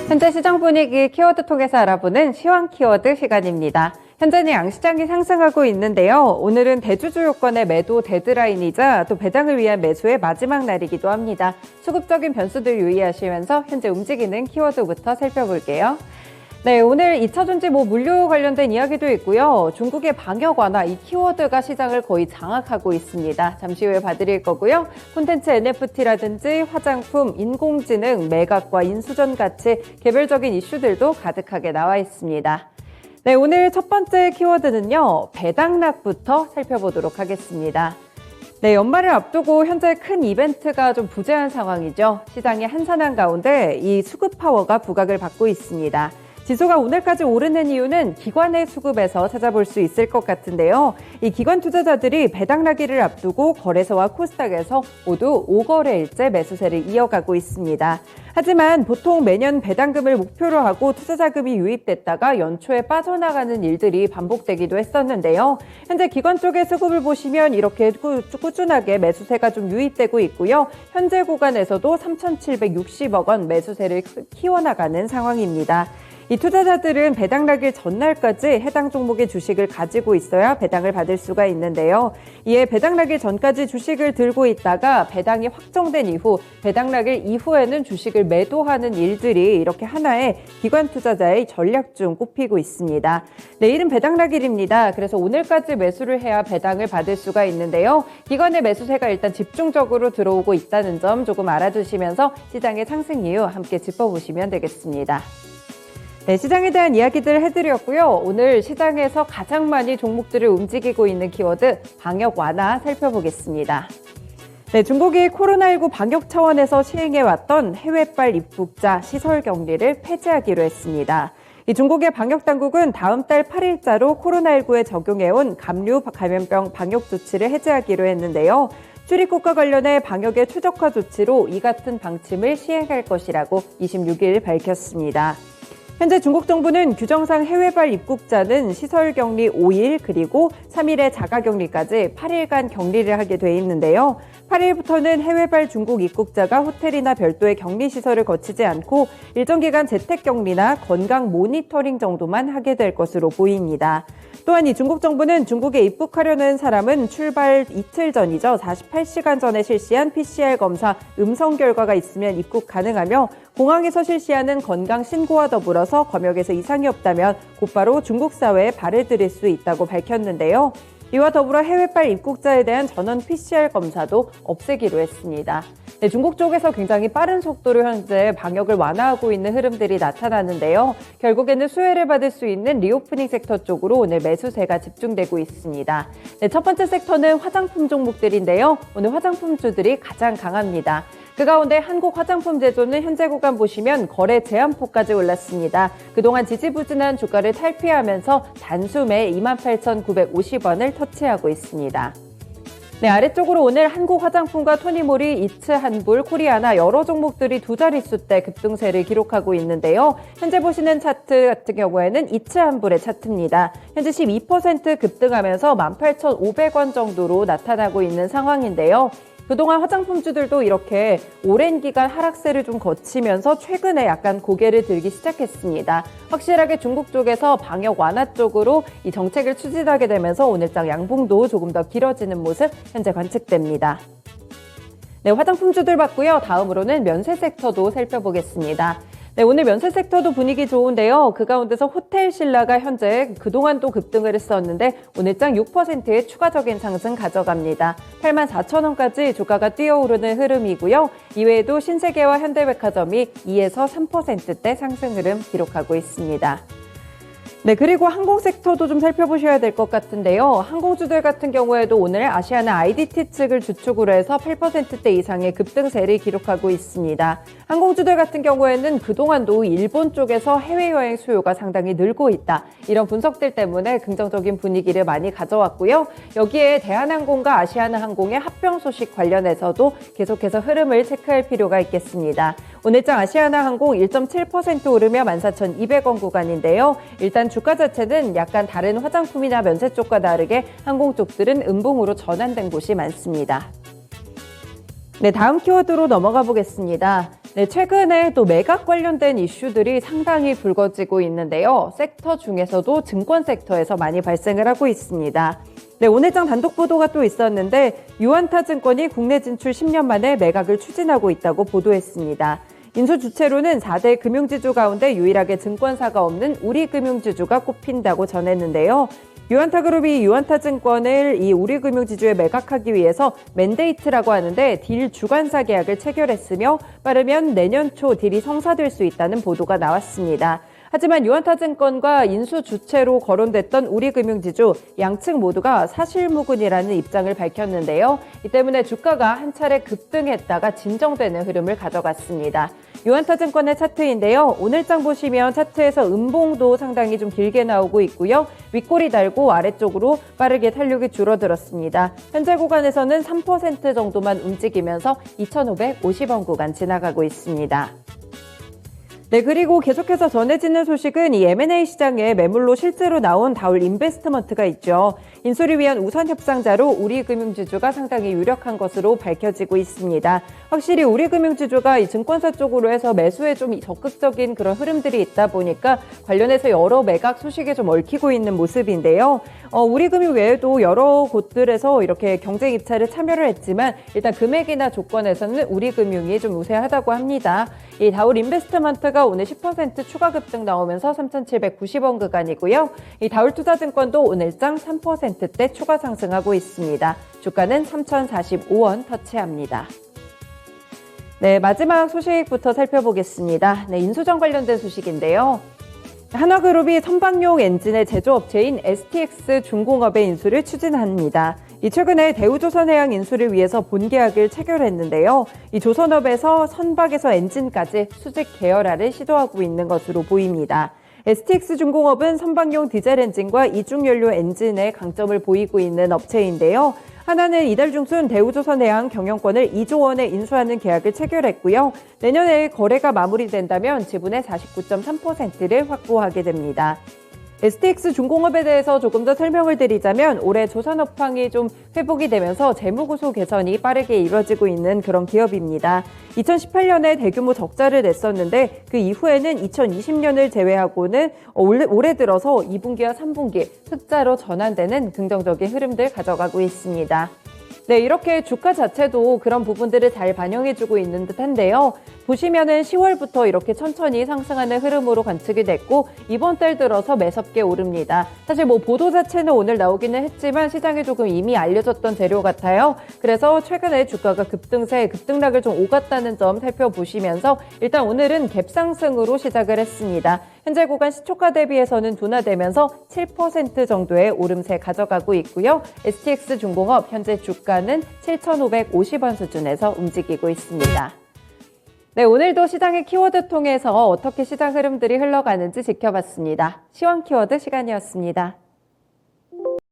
현재 시장 분위기 키워드 통해서 알아보는 시황 키워드 시간입니다. 현재는 양시장이 상승하고 있는데요. 오늘은 대주주 요건의 매도 데드라인이자 또 배당을 위한 매수의 마지막 날이기도 합니다. 수급적인 변수들 유의하시면서 현재 움직이는 키워드부터 살펴볼게요. 네, 오늘 2차전지 물류 관련된 이야기도 있고요. 중국의 방역 완화, 이 키워드가 시장을 거의 장악하고 있습니다. 잠시 후에 봐드릴 거고요. 콘텐츠 NFT라든지 화장품, 인공지능, 매각과 인수전 같이 개별적인 이슈들도 가득하게 나와 있습니다. 네, 오늘 첫 번째 키워드는요. 배당락부터 살펴보도록 하겠습니다. 네, 연말을 앞두고 현재 큰 이벤트가 좀 부재한 상황이죠. 시장이 한산한 가운데 이 수급 파워가 부각을 받고 있습니다. 지수가 오늘까지 오르는 이유는 기관의 수급에서 찾아볼 수 있을 것 같은데요. 이 기관 투자자들이 배당락기를 앞두고 거래소와 코스닥에서 모두 5거래일째 매수세를 이어가고 있습니다. 하지만 보통 매년 배당금을 목표로 하고 투자 자금이 유입됐다가 연초에 빠져나가는 일들이 반복되기도 했었는데요. 현재 기관 쪽의 수급을 보시면 이렇게 꾸준하게 매수세가 좀 유입되고 있고요. 현재 구간에서도 3,760억 원 매수세를 키워나가는 상황입니다. 이 투자자들은 배당락일 전날까지 해당 종목의 주식을 가지고 있어야 배당을 받을 수가 있는데요. 이에 배당락일 전까지 주식을 들고 있다가 배당이 확정된 이후 배당락일 이후에는 주식을 매도하는 일들이 이렇게 하나의 기관 투자자의 전략 중 꼽히고 있습니다. 내일은 배당락일입니다. 그래서 오늘까지 매수를 해야 배당을 받을 수가 있는데요. 기관의 매수세가 일단 집중적으로 들어오고 있다는 점 조금 알아두시면서 시장의 상승 이유 함께 짚어보시면 되겠습니다. 네, 시장에 대한 이야기들 해드렸고요. 오늘 시장에서 가장 많이 종목들을 움직이고 있는 키워드 방역 완화 살펴보겠습니다. 네, 중국이 코로나19 방역 차원에서 시행해왔던 해외발 입국자 시설 격리를 폐지하기로 했습니다. 이 중국의 방역당국은 다음 달 8일자로 코로나19에 적용해온 감류 감염병 방역 조치를 해제하기로 했는데요. 출입국과 관련해 방역의 최적화 조치로 이 같은 방침을 시행할 것이라고 26일 밝혔습니다. 현재 중국 정부는 규정상 해외발 입국자는 시설 격리 5일 그리고 3일의 자가격리까지 8일간 격리를 하게 돼 있는데요. 8일부터는 해외발 중국 입국자가 호텔이나 별도의 격리시설을 거치지 않고 일정 기간 재택격리나 건강 모니터링 정도만 하게 될 것으로 보입니다. 또한 이 중국 정부는 중국에 입국하려는 사람은 출발 이틀 전이죠. 48시간 전에 실시한 PCR 검사 음성 결과가 있으면 입국 가능하며 공항에서 실시하는 건강 신고와 더불어서 검역에서 이상이 없다면 곧바로 중국 사회에 발을 들일 수 있다고 밝혔는데요. 이와 더불어 해외발 입국자에 대한 전원 PCR 검사도 없애기로 했습니다. 네, 중국 쪽에서 굉장히 빠른 속도로 현재 방역을 완화하고 있는 흐름들이 나타나는데요. 결국에는 수혜를 받을 수 있는 리오프닝 섹터 쪽으로 오늘 매수세가 집중되고 있습니다. 네, 첫 번째 섹터는 화장품 종목들인데요. 오늘 화장품주들이 가장 강합니다. 그 가운데 한국 화장품 제조는 현재 구간 보시면 거래 제한폭까지 올랐습니다. 그동안 지지부진한 주가를 탈피하면서 단숨에 28,950원을 터치하고 있습니다. 네, 아래쪽으로 오늘 한국 화장품과 토니모리, 이츠 한불, 코리아나 여러 종목들이 두 자릿수대 급등세를 기록하고 있는데요. 현재 보시는 차트 같은 경우에는 이츠 한불의 차트입니다. 현재 12% 급등하면서 18,500원 정도로 나타나고 있는 상황인데요. 그동안 화장품주들도 이렇게 오랜 기간 하락세를 좀 거치면서 최근에 약간 고개를 들기 시작했습니다. 확실하게 중국 쪽에서 방역 완화 쪽으로 이 정책을 추진하게 되면서 오늘장 양봉도 조금 더 길어지는 모습 현재 관측됩니다. 네, 화장품주들 봤고요. 다음으로는 면세 섹터도 살펴보겠습니다. 네, 오늘 면세 섹터도 분위기 좋은데요. 그 가운데서 호텔신라가 현재 그동안도 급등을 했었는데 오늘장 6%의 추가적인 상승 가져갑니다. 84,000원까지 주가가 뛰어오르는 흐름이고요. 이외에도 신세계와 현대백화점이 2에서 3%대 상승 흐름 기록하고 있습니다. 네, 그리고 항공 섹터도 좀 살펴보셔야 될 것 같은데요. 항공주들 같은 경우에도 오늘 아시아나 IDT 측을 주축으로 해서 8%대 이상의 급등세를 기록하고 있습니다. 항공주들 같은 경우에는 그동안도 일본 쪽에서 해외여행 수요가 상당히 늘고 있다. 이런 분석들 때문에 긍정적인 분위기를 많이 가져왔고요. 여기에 대한항공과 아시아나항공의 합병 소식 관련해서도 계속해서 흐름을 체크할 필요가 있겠습니다. 오늘장 아시아나항공 1.7% 오르며 14,200원 구간인데요. 일단 주가 자체는 약간 다른 화장품이나 면세 쪽과 다르게 항공 쪽들은 음봉으로 전환된 곳이 많습니다. 네, 다음 키워드로 넘어가 보겠습니다. 네, 최근에 또 매각 관련된 이슈들이 상당히 불거지고 있는데요. 섹터 중에서도 증권 섹터에서 많이 발생을 하고 있습니다. 네, 오늘장 단독 보도가 또 있었는데 유안타증권이 국내 진출 10년 만에 매각을 추진하고 있다고 보도했습니다. 인수 주체로는 4대 금융지주 가운데 유일하게 증권사가 없는 우리금융지주가 꼽힌다고 전했는데요. 유안타그룹이 유안타증권을 이 우리금융지주에 매각하기 위해서 맨데이트라고 하는데 딜 주관사 계약을 체결했으며 빠르면 내년 초 딜이 성사될 수 있다는 보도가 나왔습니다. 하지만 유안타증권과 인수 주체로 거론됐던 우리금융지주 양측 모두가 사실무근이라는 입장을 밝혔는데요. 이 때문에 주가가 한 차례 급등했다가 진정되는 흐름을 가져갔습니다. 유안타증권의 차트인데요. 오늘장 보시면 차트에서 음봉도 상당히 좀 길게 나오고 있고요. 윗골이 달고 아래쪽으로 빠르게 탄력이 줄어들었습니다. 현재 구간에서는 3% 정도만 움직이면서 2,550원 구간 지나가고 있습니다. 네, 그리고 계속해서 전해지는 소식은 이 M&A 시장에 매물로 실제로 나온 다울 인베스트먼트가 있죠. 인수를 위한 우선 협상자로 우리금융지주가 상당히 유력한 것으로 밝혀지고 있습니다. 확실히 우리금융지주가 이 증권사 쪽으로 해서 매수에 좀 적극적인 그런 흐름들이 있다 보니까 관련해서 여러 매각 소식에 좀 얽히고 있는 모습인데요. 우리금융 외에도 여러 곳들에서 이렇게 경쟁 입찰에 참여를 했지만 일단 금액이나 조건에서는 우리금융이 좀 우세하다고 합니다. 이 다울 인베스트먼트가 오늘 10% 추가 급등 나오면서 3,790원 구간이고요. 이 다울투자증권도 오늘장 3%대 추가 상승하고 있습니다. 주가는 3,045원 터치합니다. 네, 마지막 소식부터 살펴보겠습니다. 네, 인수전 관련된 소식인데요. 한화그룹이 선박용 엔진의 제조업체인 STX 중공업의 인수를 추진합니다. 최근에 대우조선해양 인수를 위해서 본계약을 체결했는데요. 이 조선업에서 선박에서 엔진까지 수직 계열화를 시도하고 있는 것으로 보입니다. STX 중공업은 선박용 디젤 엔진과 이중연료 엔진의 강점을 보이고 있는 업체인데요. 하나는 이달 중순 대우조선해양 경영권을 2조 원에 인수하는 계약을 체결했고요. 내년에 거래가 마무리된다면 지분의 49.3%를 확보하게 됩니다. STX 중공업에 대해서 조금 더 설명을 드리자면 올해 조선업황이 좀 회복이 되면서 재무구조 개선이 빠르게 이루어지고 있는 그런 기업입니다. 2018년에 대규모 적자를 냈었는데 그 이후에는 2020년을 제외하고는 올해 들어서 2분기와 3분기 흑자로 전환되는 긍정적인 흐름들 가져가고 있습니다. 네, 이렇게 주가 자체도 그런 부분들을 잘 반영해주고 있는 듯한데요. 보시면은 10월부터 이렇게 천천히 상승하는 흐름으로 관측이 됐고 이번 달 들어서 매섭게 오릅니다. 사실 뭐 보도 자체는 오늘 나오기는 했지만 시장에 조금 이미 알려졌던 재료 같아요. 그래서 최근에 주가가 급등세, 급등락을 좀 오갔다는 점 살펴보시면서 일단 오늘은 갭상승으로 시작을 했습니다. 현재 구간 시초가 대비해서는 둔화되면서 7% 정도의 오름세 가져가고 있고요. STX 중공업 현재 주가는 7,550원 수준에서 움직이고 있습니다. 네, 오늘도 시장의 키워드 통해서 어떻게 시장 흐름들이 흘러가는지 지켜봤습니다. 시황 키워드 시간이었습니다.